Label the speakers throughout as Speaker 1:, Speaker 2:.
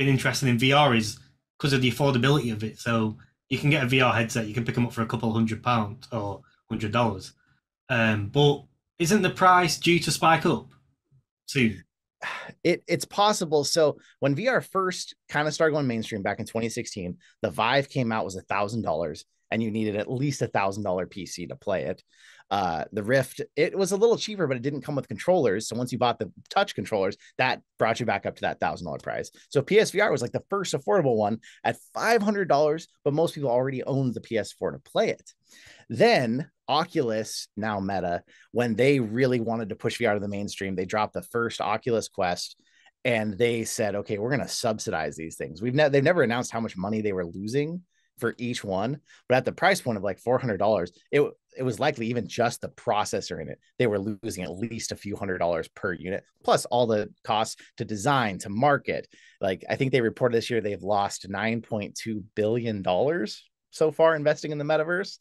Speaker 1: been interested in VR is because of the affordability of it. So you can get a VR headset, you can pick them up for a couple £100 or $100. But isn't the price due to spike up soon?
Speaker 2: It's possible. So when VR first kind of started going mainstream back in 2016, the Vive came out was $1,000, and you needed at least $1,000 PC to play it. The Rift, it was a little cheaper, but it didn't come with controllers. So once you bought the touch controllers, that brought you back up to that $1,000 price. So PSVR was like the first affordable one at $500, but most people already owned the PS4 to play it. Then Oculus, now Meta, when they really wanted to push VR to the mainstream, they dropped the first Oculus Quest, and they said, okay, we're going to subsidize these things. They've never announced how much money they were losing for each one, but at the price point of like $400, it was likely even just the processor in it. They were losing at least a few $100s per unit, plus all the costs to design, to market. Like I think they reported this year they've lost $9.2 billion so far investing in the metaverse,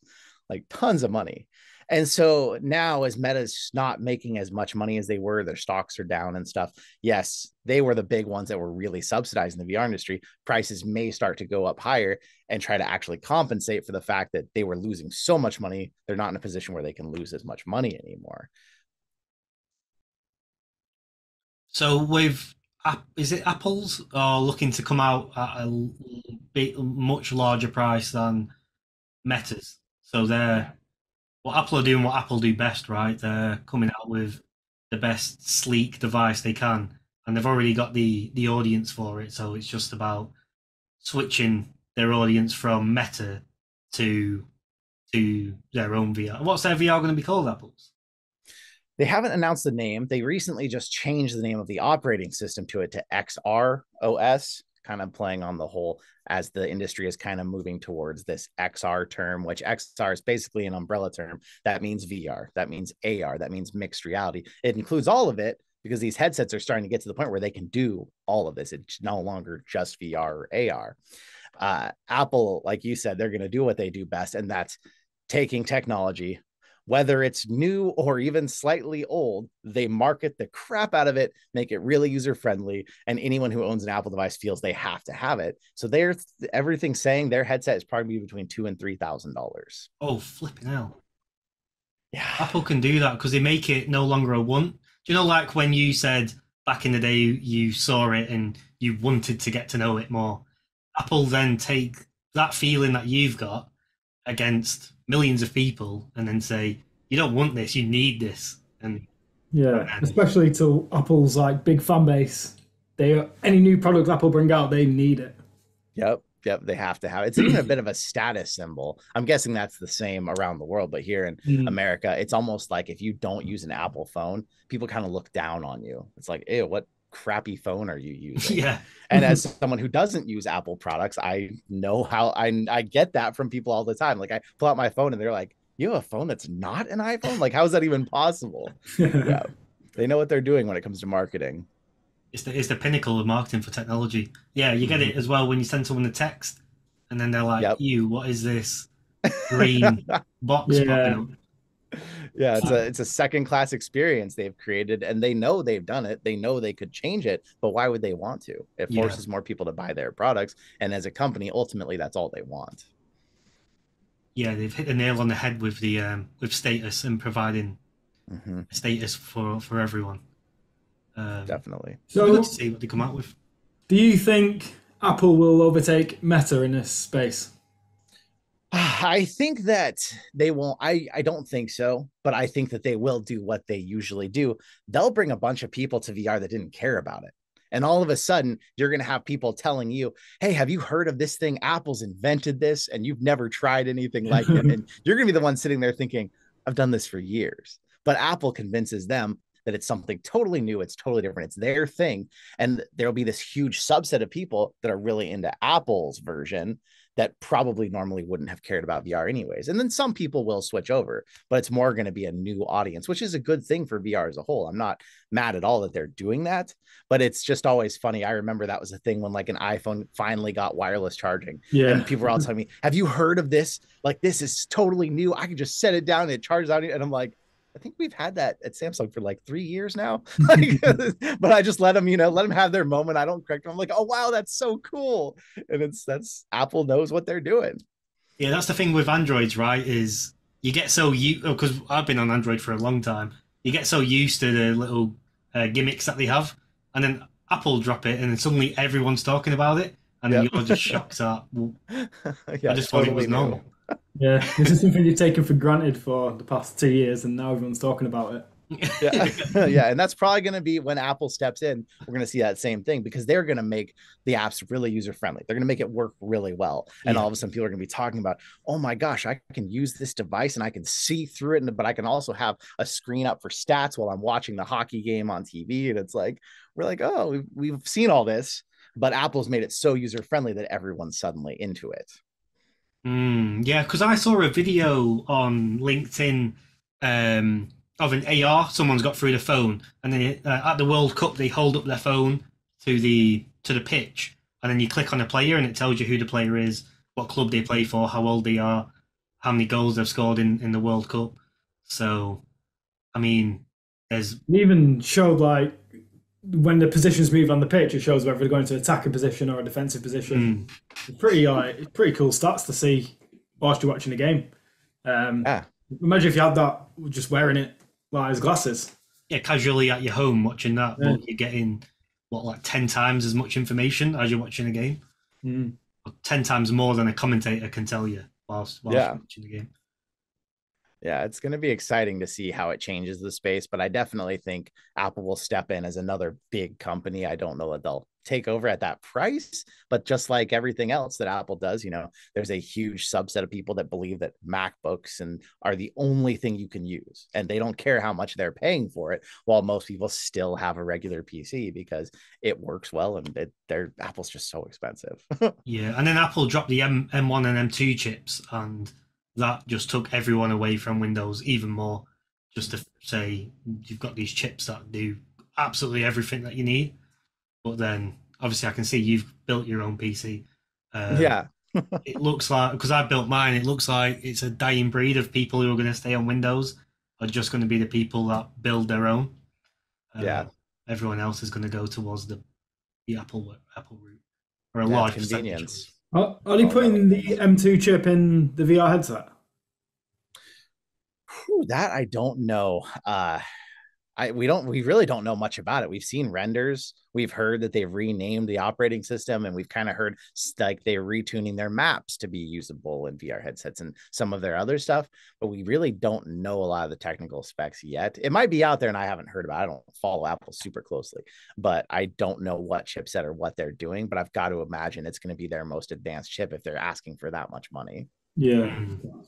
Speaker 2: like tons of money. And so now, as Meta's not making as much money as they were, their stocks are down and stuff. Yes, they were the big ones that were really subsidizing the VR industry. Prices may start to go up higher and try to actually compensate for the fact that they were losing so much money. They're not in a position where they can lose as much money anymore.
Speaker 1: So with is it Apple's are looking to come out at a much larger price than Meta's? So they're well, Apple are doing what Apple do best, right? They're coming out with the best sleek device they can, and they've already got the audience for it. So it's just about switching their audience from Meta to their own VR. What's their VR going to be called, Apple's?
Speaker 2: They haven't announced the name. They recently just changed the name of the operating system to it to XROS, kind of playing on the whole as the industry is kind of moving towards this XR term, which XR is basically an umbrella term. That means VR, that means AR, that means mixed reality. It includes all of it because these headsets are starting to get to the point where they can do all of this. It's no longer just VR or AR. Apple, like you said, they're going to do what they do best, and that's taking technology, whether it's new or even slightly old, they market the crap out of it, make it really user friendly, and anyone who owns an Apple device feels they have to have it. So they're everything's saying their headset is probably between $2,000 and $3,000.
Speaker 1: Oh, flipping hell!
Speaker 2: Yeah.
Speaker 1: Apple can do that because they make it no longer a want. Do you know, like when you said back in the day you saw it and you wanted to get to know it more? Apple then take that feeling that you've got against millions of people and then say, you don't want this, you need this. And
Speaker 3: Yeah, especially to Apple's like big fan base. They any new product Apple bring out, they need it.
Speaker 2: Yep. Yep. They have to have it. It's even a bit of a status symbol. I'm guessing that's the same around the world, but here in
Speaker 3: Mm.
Speaker 2: America, it's almost like if you don't use an Apple phone, people kind of look down on you. It's like, ew, what crappy phone are you using?
Speaker 1: yeah,
Speaker 2: And as someone who doesn't use Apple products, I know how I get that from people all the time. Like I pull out my phone and they're like, you have a phone that's not an iPhone? Like, how is that even possible? Yeah. They know what they're doing when it comes to marketing.
Speaker 1: it's the pinnacle of marketing for technology. Yeah, you get
Speaker 2: Mhm.
Speaker 1: it as well when you send someone a text and then they're like,
Speaker 2: Yep.
Speaker 1: you, what is this green box popping
Speaker 3: Yeah.
Speaker 1: up?
Speaker 2: Yeah, it's a second class experience they've created, and they know they've done it. They know they could change it, but why would they want to? It
Speaker 1: Yeah,
Speaker 2: forces more people to buy their products, and as a company, ultimately, that's all they want.
Speaker 1: yeah, they've hit the nail on the head with the with status and providing
Speaker 2: Hmm.
Speaker 1: status for everyone.
Speaker 2: Definitely.
Speaker 1: It'll be good to
Speaker 3: So,
Speaker 1: see what they come out with.
Speaker 3: do you think Apple will overtake Meta in this space?
Speaker 2: I think that they won't. I don't think so, but I think that they will do what they usually do. They'll bring a bunch of people to VR that didn't care about it. And all of a sudden, you're going to have people telling you, hey, have you heard of this thing? Apple's invented this, and you've never tried anything like it. And you're going to be the one sitting there thinking, I've done this for years. But Apple convinces them that it's something totally new. It's totally different. It's their thing. And there'll be this huge subset of people that are really into Apple's version that probably normally wouldn't have cared about VR anyways. And then some people will switch over, but it's more going to be a new audience, which is a good thing for VR as a whole. I'm not mad at all that they're doing that, but it's just always funny. I remember that was a thing when like an iPhone finally got wireless charging and
Speaker 3: Yeah.
Speaker 2: people were all telling me, have you heard of this? Like, this is totally new. I can just set it down and it charges out. And I'm like, I think we've had that at Samsung for like 3 years now. Like, but I just let them, let them have their moment. I don't correct them. I'm like, oh wow, that's so cool. And that's Apple knows what they're doing.
Speaker 1: Yeah, that's the thing with Androids, right? Is you get so you because I've been on Android for a long time. You get so used to the little gimmicks that they have, and then Apple drop it, and then suddenly everyone's talking about it, and then
Speaker 2: Yep.
Speaker 1: you're just shocked that well, I
Speaker 2: Yeah,
Speaker 1: just thought it
Speaker 2: totally
Speaker 1: was
Speaker 2: new.
Speaker 1: normal.
Speaker 3: Yeah, this is something you've taken for granted for the past 2 years, and now everyone's talking about it.
Speaker 2: Yeah. Yeah. And that's probably going to be when Apple steps in. We're going to see that same thing because they're going to make the apps really user friendly. They're going to make it work really well. And all
Speaker 1: Yeah.
Speaker 2: of a sudden, people are going to be talking about, oh my gosh, I can use this device and I can see through it. But I can also have a screen up for stats while I'm watching the hockey game on TV. And it's like, we're like, oh, we've seen all this, but Apple's made it so user friendly that everyone's suddenly into it.
Speaker 1: Yeah, because I saw a video on LinkedIn um, of an AR. Someone's got through the phone, and then at the World Cup, they hold up their phone to the pitch, and then you click on a player, and it tells you who the player is, what club they play for, how old they are, how many goals they've scored in the World Cup. So, I mean, there's
Speaker 3: It even showed like when the positions move on the pitch, it shows whether they're going to attacking position or a defensive position. It's pretty cool stats to see whilst you're watching the game.
Speaker 2: Yeah.
Speaker 3: Imagine if you had that just wearing it like as glasses.
Speaker 1: yeah, casually at your home watching that,
Speaker 3: Yeah.
Speaker 1: but you're getting what like 10 times as much information as you're watching a game.
Speaker 3: Mm.
Speaker 1: 10 times more than a commentator can tell you whilst
Speaker 2: Yeah.
Speaker 1: you're watching the game.
Speaker 2: Yeah, it's going to be exciting to see how it changes the space, but I definitely think Apple will step in as another big company. I don't know that they'll take over at that price, but just like everything else that Apple does, there's a huge subset of people that believe that MacBooks and are the only thing you can use, and they don't care how much they're paying for it, while most people still have a regular PC because it works well and their Apple's just so expensive.
Speaker 1: Yeah, and then Apple dropped the M1 and M2 chips, and that just took everyone away from Windows even more. Just to say you've got these chips that do absolutely everything that you need, but then obviously I can see you've built your own PC.
Speaker 2: Yeah.
Speaker 1: It looks like because I built mine, it looks like it's a dying breed of people who are going to stay on Windows are just going to be the people that build their own.
Speaker 2: Yeah.
Speaker 1: Everyone else is going to go towards the Apple route, or a
Speaker 2: Yeah,
Speaker 1: large
Speaker 2: convenience.
Speaker 1: percentage.
Speaker 3: Are they putting the M2 chip in the VR headset?
Speaker 2: That I don't know. We really don't know much about it. We've seen renders. We've heard that they've renamed the operating system, and we've kind of heard like they're retuning their maps to be usable in VR headsets and some of their other stuff. But we really don't know a lot of the technical specs yet. It might be out there, and I haven't heard about it. I don't follow Apple super closely, but I don't know what chipset or what they're doing. But I've got to imagine it's going to be their most advanced chip if they're asking for that much money.
Speaker 3: Yeah.
Speaker 1: Mm.